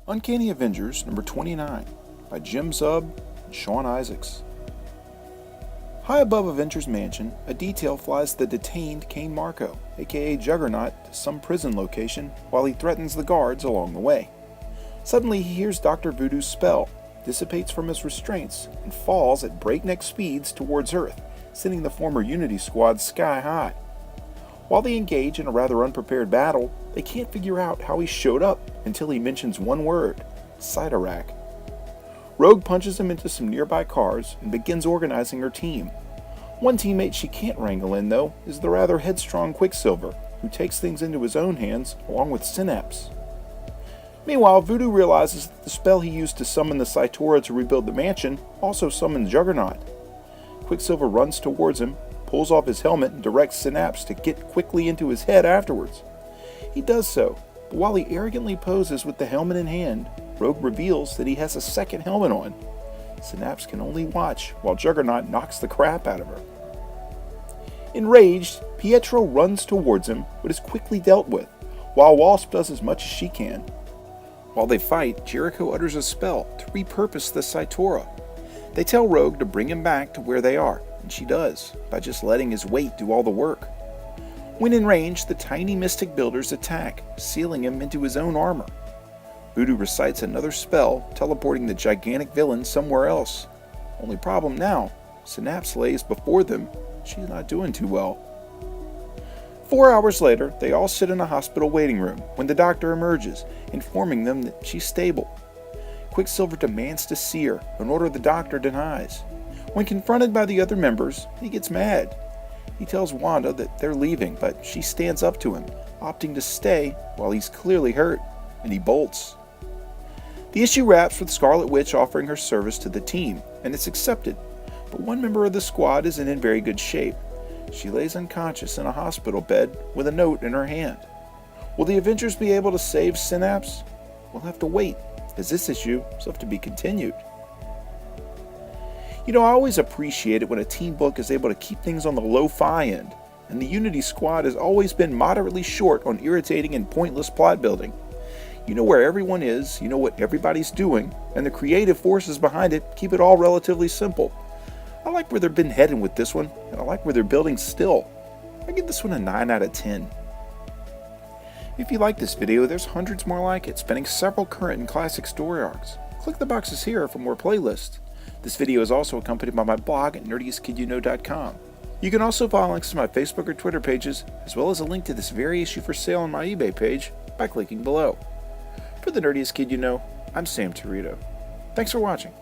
Uncanny Avengers number 29 by Jim Zub and Sean Isaacs. High above Avengers Mansion, a detail flies the detained Kane Marco, aka Juggernaut, to some prison location while he threatens the guards along the way. Suddenly he hears Dr. Voodoo's spell, dissipates from his restraints, and falls at breakneck speeds towards Earth, sending the former Unity squad sky high. While they engage in a rather unprepared battle, they can't figure out how he showed up until he mentions one word: Cyttorak. Rogue punches him into some nearby cars and begins organizing her team. One teammate she can't wrangle in, though, is the rather headstrong Quicksilver, who takes things into his own hands along with Synapse. Meanwhile, Voodoo realizes that the spell he used to summon the Cytora to rebuild the mansion also summoned Juggernaut. Quicksilver runs towards him, pulls off his helmet, and directs Synapse to get quickly into his head afterwards. He does so, but while he arrogantly poses with the helmet in hand, Rogue reveals that he has a second helmet on. Synapse can only watch while Juggernaut knocks the crap out of her. Enraged, Pietro runs towards him but is quickly dealt with, while Wasp does as much as she can. While they fight, Jericho utters a spell to repurpose the Cytora. They tell Rogue to bring him back to where they are, and she does, by just letting his weight do all the work. When in range, the tiny mystic builders attack, sealing him into his own armor. Voodoo recites another spell, teleporting the gigantic villain somewhere else. Only problem now, Synapse lays before them. She's not doing too well. 4 hours later, they all sit in a hospital waiting room when the doctor emerges, informing them that she's stable. Quicksilver demands to see her, an order the doctor denies. When confronted by the other members, he gets mad. He tells Wanda that they're leaving, but she stands up to him, opting to stay while he's clearly hurt, and he bolts. The issue wraps with Scarlet Witch offering her service to the team, and it's accepted, but one member of the squad isn't in very good shape. She lays unconscious in a hospital bed with a note in her hand. Will the Avengers be able to save Synapse? We'll have to wait, as this issue is left to be continued. I always appreciate it when a team book is able to keep things on the lo-fi end, and the Unity squad has always been moderately short on irritating and pointless plot building. You know where everyone is, you know what everybody's doing, and the creative forces behind it keep it all relatively simple. I like where they've been heading with this one, and I like where they're building still. I give this one a 9 out of 10. If you like this video, there's hundreds more like it, spanning several current and classic story arcs. Click the boxes here for more playlists. This video is also accompanied by my blog at nerdiestkidyouknow.com. You can also follow links to my Facebook or Twitter pages, as well as a link to this very issue for sale on my eBay page by clicking below. For the Nerdiest Kid You Know, I'm Sam Torito. Thanks for watching.